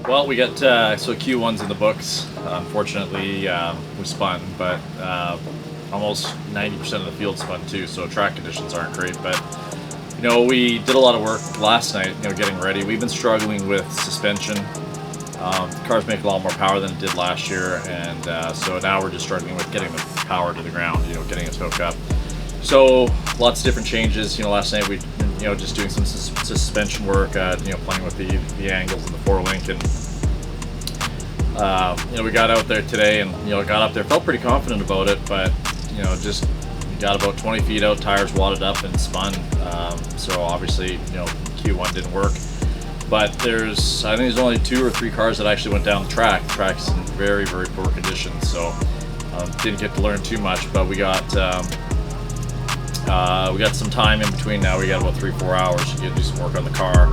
Well, we got so Q1's in the books. Unfortunately, we spun, but almost 90% of the field spun too. So track conditions aren't great. But you know, we did a lot of work last night. You know, getting ready. We've been struggling with suspension. The cars make a lot more power than it did last year, and so now we're just struggling with getting the power to the ground. You know, getting it hooked up. So lots of different changes. You know, last night we, you know, just doing some suspension work. You know, playing with the angles and the 4-link, and you know, we got out there today, and you know, got up there, felt pretty confident about it, but you know, just got about 20 feet out, tires wadded up and spun. So obviously, you know, Q1 didn't work. But I think there's only 2 or 3 cars that actually went down the track. The track's in very, very poor condition, so didn't get to learn too much. But we got some time in between now. We got about 3-4 hours to do some work on the car.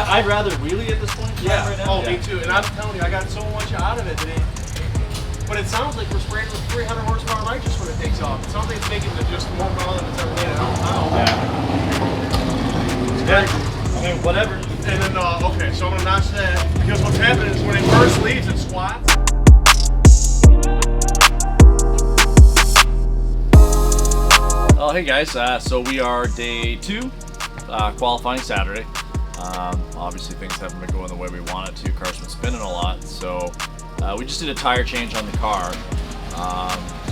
I'd rather wheelie at this point. Yeah. Right now. Oh, me too. And I'm telling you, I got so much out of it today. But it sounds like we're spraying with 300 horsepower nitrous when it takes off. It sounds like it's making it just more power than it's ever made. I don't know. Yeah. I mean, whatever. And then, okay, so I'm gonna notch that because what's happening is when it first leaves, it squats. Oh, hey guys. So we are day 2, qualifying Saturday. Obviously things haven't been going the way we wanted to. Car's been spinning a lot, so we just did a tire change on the car.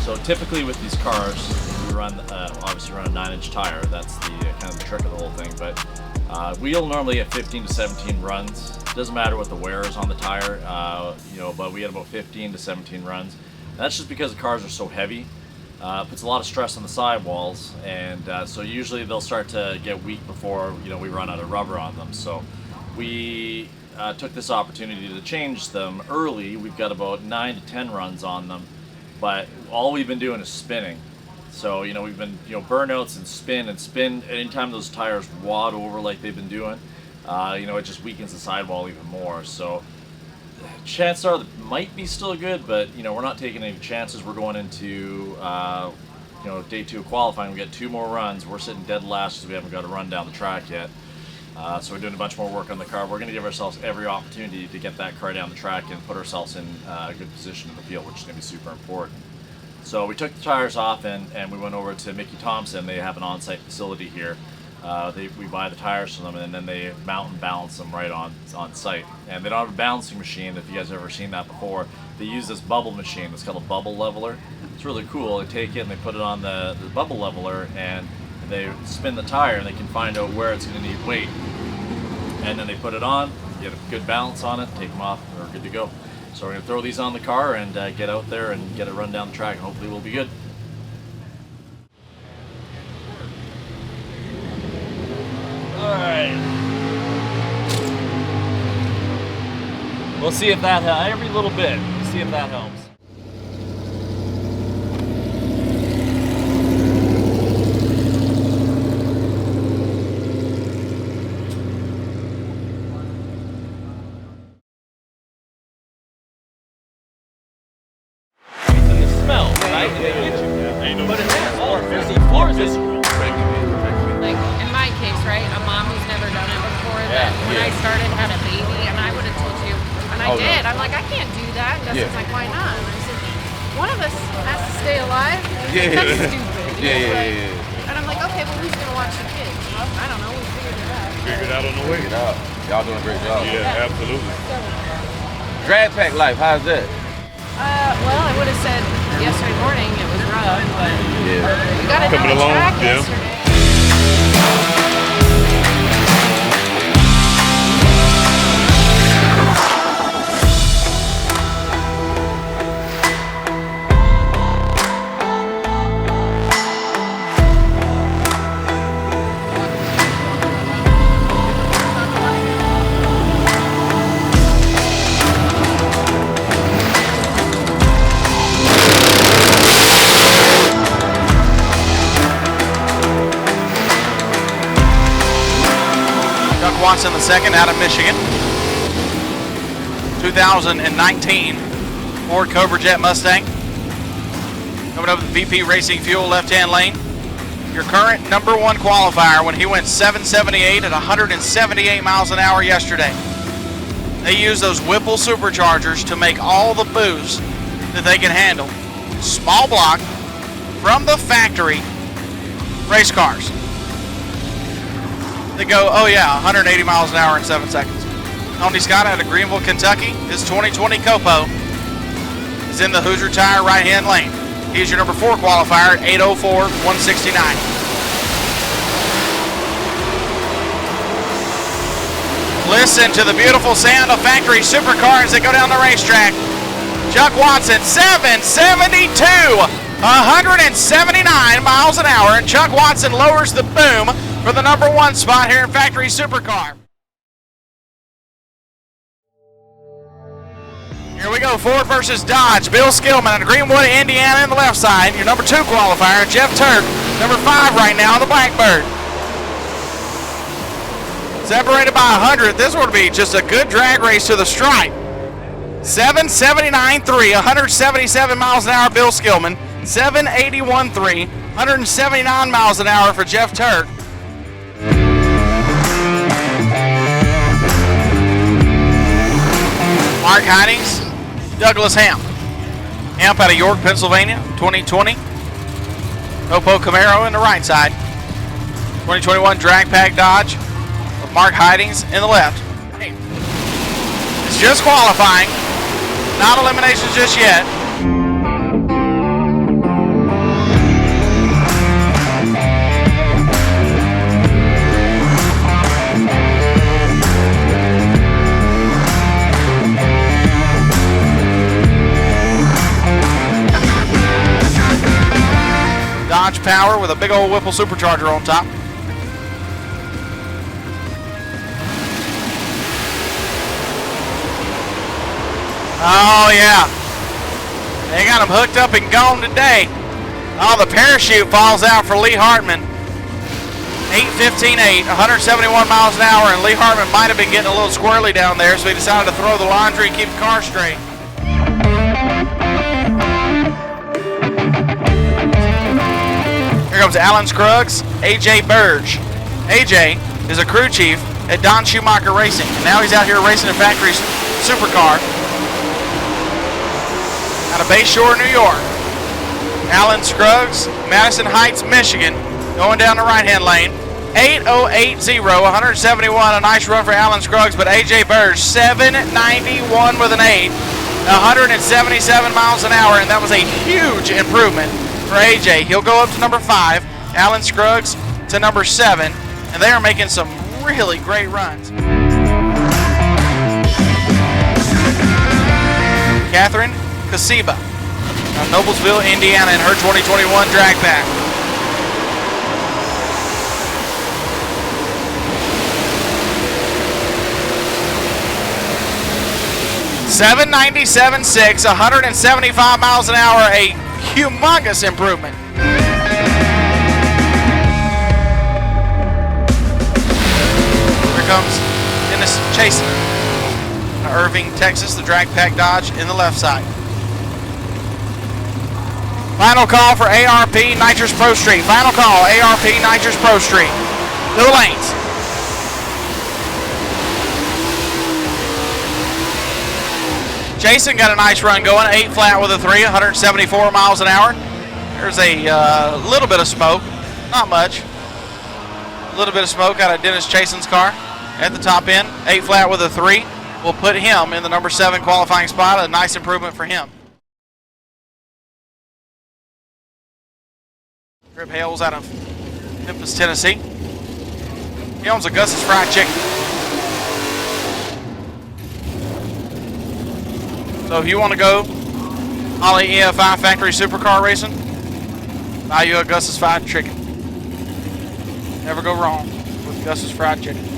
So typically with these cars, we run obviously run a 9-inch tire. That's the kind of the trick of the whole thing. But we'll normally get 15 to 17 runs. It doesn't matter what the wear is on the tire, you know. But we had about 15 to 17 runs. And that's just because the cars are so heavy. Puts a lot of stress on the sidewalls, and so usually they'll start to get weak before, you know, we run out of rubber on them. So we took this opportunity to change them early. We've got about 9 to 10 runs on them, but all we've been doing is spinning. So, you know, we've been, you know, burnouts and spin. Anytime those tires wad over like they've been doing, you know, it just weakens the sidewall even more. So chances are that might be still good, but you know, we're not taking any chances. We're going into you know, day 2 of qualifying. We get 2 more runs. We're sitting dead last because we haven't got a run down the track yet. So we're doing a bunch more work on the car. We're going to give ourselves every opportunity to get that car down the track and put ourselves in a good position in the field, which is going to be super important. So we took the tires off and we went over to Mickey Thompson. They have an on-site facility here. We buy the tires from them, and then they mount and balance them right on site. And they don't have a balancing machine. If you guys have ever seen that before, they use this bubble machine. It's called a bubble leveler. It's really cool. They take it and they put it on the bubble leveler, and they spin the tire, and they can find out where it's going to need weight. And then they put it on, get a good balance on it, take them off, and we're good to go. So we're going to throw these on the car and get out there and get it run down the track, and hopefully we'll be good. Alright. We'll see if that helps. Every little bit. We'll see if that helps. It's in the smell, right? But it has floors is like in my case, right? A mom who's never done it before. That when I started, had a baby, and I would have told you, and I did. I'm like, I can't do that. And Justin's like, why not? And I said, one of us has to stay alive. That's stupid. And I'm like, okay, well, who's gonna watch the kids? Well, I don't know. We figured it out. Figured it out on the way. Figured it out. Y'all doing a great job. Yeah, absolutely. DragPak life, how's that? Well, I would have said yesterday morning it was rough, but we got it Coming down the along, track yeah. yesterday. Watson the second out of Michigan. 2019 Ford Cobra Jet Mustang. Coming up with VP Racing Fuel left-hand lane. Your current #1 qualifier when he went 778 at 178 miles an hour yesterday. They use those Whipple superchargers to make all the boost that they can handle. Small block from the factory race cars. They go, oh yeah, 180 miles an hour in 7 seconds. Tony Scott out of Greenville, Kentucky. His 2020 COPO is in the Hoosier Tire right-hand lane. He's your #4 qualifier at 8:04.169. Listen to the beautiful sound of factory supercars that go down the racetrack. Chuck Watson, 772, 179 miles an hour, and Chuck Watson lowers the boom for the #1 spot here in factory supercar. Here we go, Ford versus Dodge. Bill Skillman out of Greenwood, Indiana in the left side. Your #2 qualifier, Jeff Turk, #5 right now on the Blackbird. Separated by 100, this would be just a good drag race to the stripe. 779.3, 177 miles an hour, Bill Skillman. 781.3, 179 miles an hour for Jeff Turk. Mark Heidings, Douglas Hamp. Hamp out of York, Pennsylvania, 2020. COPO Camaro in the right side. 2021 DragPak Dodge with Mark Heidings in the left. It's just qualifying, not eliminations just yet. Dodge Power with a big old Whipple supercharger on top. Oh yeah, they got him hooked up and gone today. Oh, the parachute falls out for Lee Hartman. 8:15.8, 171 miles an hour, and Lee Hartman might have been getting a little squirrely down there, so he decided to throw the laundry and keep the car straight. Here comes Alan Scruggs, AJ BERGE. AJ is a crew chief at Don Schumacher Racing, and now he's out here racing a factory supercar out of Bayshore, New York. Alan Scruggs, Madison Heights, Michigan, going down the right-hand lane. 8:080, 171, a nice run for Alan Scruggs, but AJ BERGE, 791 with an 8, 177 miles an hour, and that was a huge improvement for AJ. He'll go up to #5, Alan Scruggs to #7, and they are making some really great runs. Catherine KOSIBA of Noblesville, Indiana in her 2021 DragPak. $797.6, 175 miles an hour, a humongous improvement. Here comes Dennis CHAISSON, Irving, Texas, the DragPak Dodge in the left side. Final call for ARP Nitrous Pro Street. Final call, ARP Nitrous Pro Street. 2 lanes. Jason got a nice run going, 8 flat with a 3, 174 miles an hour. There's a little bit of smoke, not much. A little bit of smoke out of Dennis CHAISSON's car at the top end. 8 flat with a 3 will put him in the #7 qualifying spot. A nice improvement for him. Trip Hales out of Memphis, Tennessee. He owns a Gus's Fried Chicken. So if you want to go Holly EFI factory supercar racing, buy you a Gus's Fried Chicken. Never go wrong with Gus's Fried Chicken.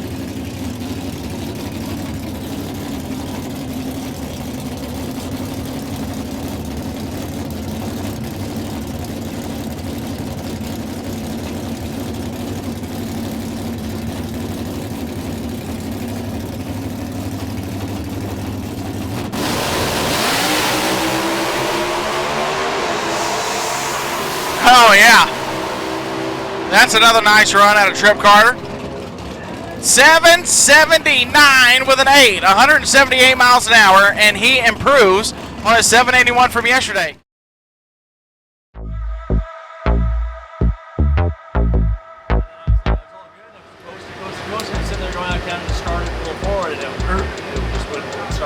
Oh yeah. That's another nice run out of Tripp Carter. 779 with an 8, 178 miles an hour, and he improves on his 781 from yesterday.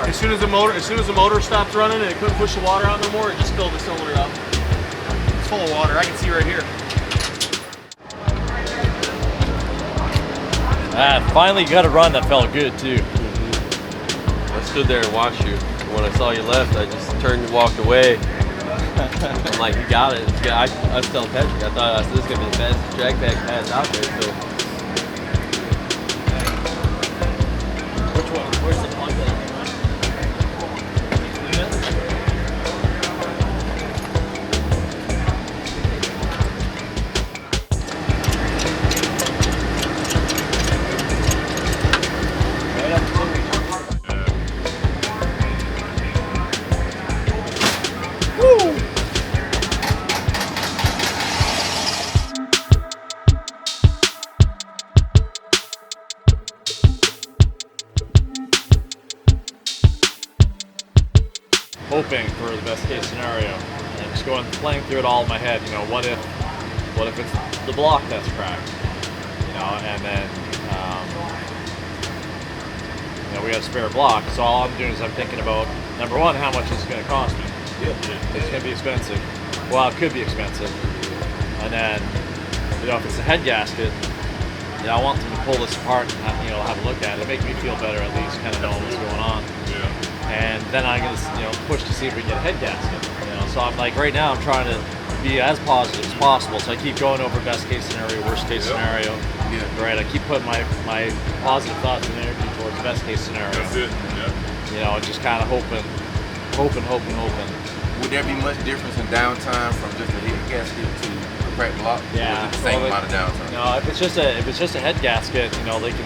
As soon as the motor stopped running and it couldn't push the water out no more, it just filled the cylinder up. It's full of water. I can see right here. Finally got a run that felt good too. I stood there and watched you. When I saw you left, I just turned and walked away. I'm like, you got it. I was telling Patrick, I thought this is going to be the fastest DragPak pass out there. So. Which one? Where's the plug that hoping for the best case scenario and just playing through it all in my head. You know, what if it's the block that's cracked? You know, and then you know, we have a spare block. So all I'm doing is I'm thinking about, number one, how much is it going to cost me? It's going to be expensive. Well, it could be expensive. And then, you know, if it's a head gasket, you know, I want them to pull this apart and have, you know, have a look at it. Make me feel better at least, kind of knowing what's going on. And then I'm gonna, you know, push to see if we can get a head gasket. You know, so I'm like, right now I'm trying to be as positive as possible. So I keep going over best case scenario, worst case scenario. Right. I keep putting my positive thoughts and energy towards best case scenario. That's it. Yeah. You know, just kind of hoping. Would there be much difference in downtime from just a head gasket to a cracked block? Yeah. Or is it the same amount of downtime? No, if it's just a head gasket, you know, they can.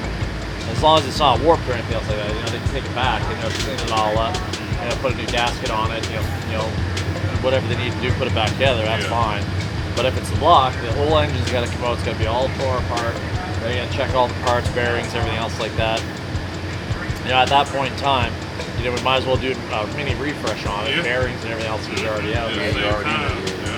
As long as it's not warped or anything else like that, you know, they can take it back, you know, clean it all up, you know, put a new gasket on it, you know, whatever they need to do, put it back together, that's fine. But if it's the block, the whole engine's got to come out, it's got to be all tore apart, they're going to check all the parts, bearings, everything else like that. You know, at that point in time, you know, we might as well do a mini refresh on it, bearings and everything else is already out. Yeah, you're already in.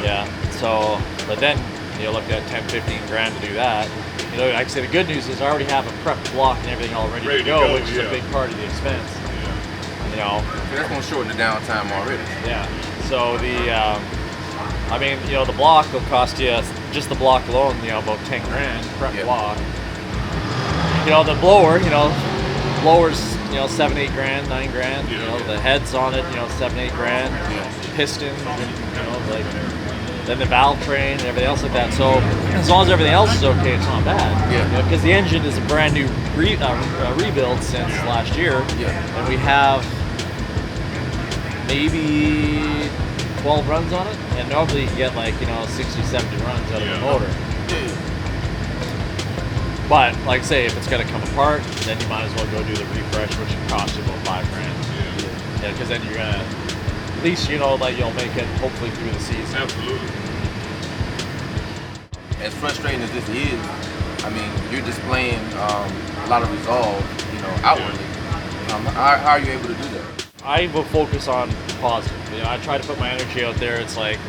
Yeah, so, but then, you know, look at 10, 15 grand to do that. You know, like I say, the good news is I already have a prepped block and everything all ready to go, which is a big part of the expense. You know, So that's going to shorten the downtime already. yeah. So the, I mean, you know, the block will cost you, just the block alone, you know, about 10 grand, prep block. You know, the blower, you know, blower's, you know, 7, 8 grand, 9 grand. You know, the heads on it, you know, 7, 8 grand. Pistons, you know, like. Then the valve train and everything else like that. So as long as everything else is okay, it's not bad. Yeah. You know, because the engine is a brand new rebuild since last year. And we have maybe 12 runs on it. And normally you can get like, you know, 60, 70 runs out of the motor. But like I say, if it's going to come apart, then you might as well go do the refresh, which would cost you about 5 grand. Yeah, because then you're going to, at least you know that you'll make it hopefully through the season. Absolutely. As frustrating as this is, I mean, you're displaying a lot of resolve, you know, outwardly. How are you able to do that? I will focus on positive. You know, I try to put my energy out there. It's like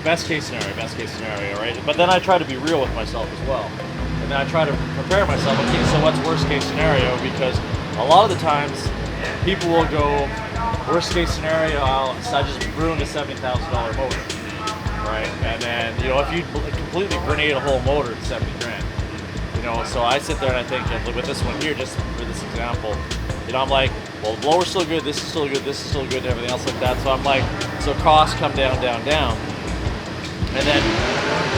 best case scenario, right? But then I try to be real with myself as well. And then I try to prepare myself. Okay, so what's worst case scenario? Because a lot of the times people will go, worst case scenario, I just ruined a $70,000 motor, right? And then, you know, if you completely grenade a whole motor, it's 70 grand. You know, so I sit there and I think, with this one here, just for this example, you know, I'm like, well, the blower's still good, this is still good, this is still good, and everything else like that. So I'm like, so costs come down, down, down. And then,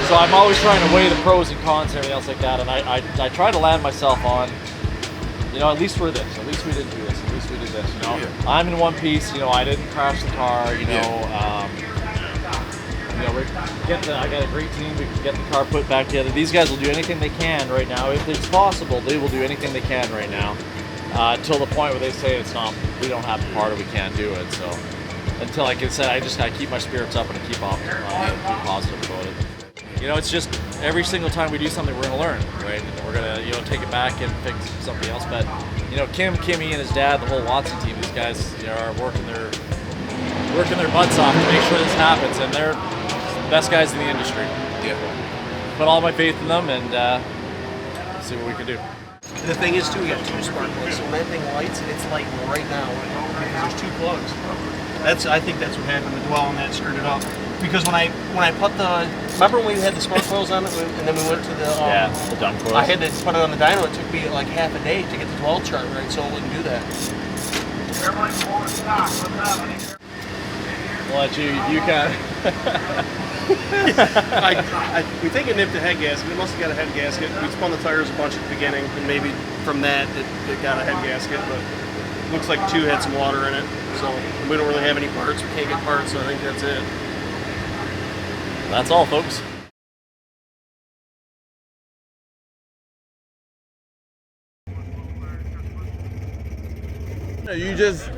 so I'm always trying to weigh the pros and cons and everything else like that. And I try to land myself on, you know, at least we're this, at least we didn't do this, at least we did this, you know. I'm in one piece, you know, I didn't crash the car, you know. You know, I got a great team, we can get the car put back together. These guys will do anything they can right now. If it's possible, they will do anything they can right now. Till the point where they say it's not, we don't have the part or we can't do it. So, until, like I said, I just gotta keep my spirits up and keep off, being positive about it. You know, it's just every single time we do something, we're gonna learn, right? And we're gonna, you know, take it back and fix something else. But you know, Kimmie, and his dad, the whole Watson team, these guys, you know, are working their butts off to make sure this happens, and they're the best guys in the industry. Yeah. Put all my faith in them, and see what we can do. The thing is too, we got 2 spark plugs, so when that thing lights, it's lighting right now because there's 2 plugs. I think that's what happened. The dwell on that screwed it up. Because when I put remember when we had the spark coils on it, and then we went to the The dump coils. I had to put it on the dyno. It took me like half a day to get the dwell chart right, so it wouldn't do that. Well, you kind of. We think it nipped the head gasket. It must have got a head gasket. We spun the tires a bunch at the beginning, and maybe from that it got a head gasket. But it looks like 2 had some water in it. So we don't really have any parts. We can't get parts, so I think that's it. That's all, folks. You just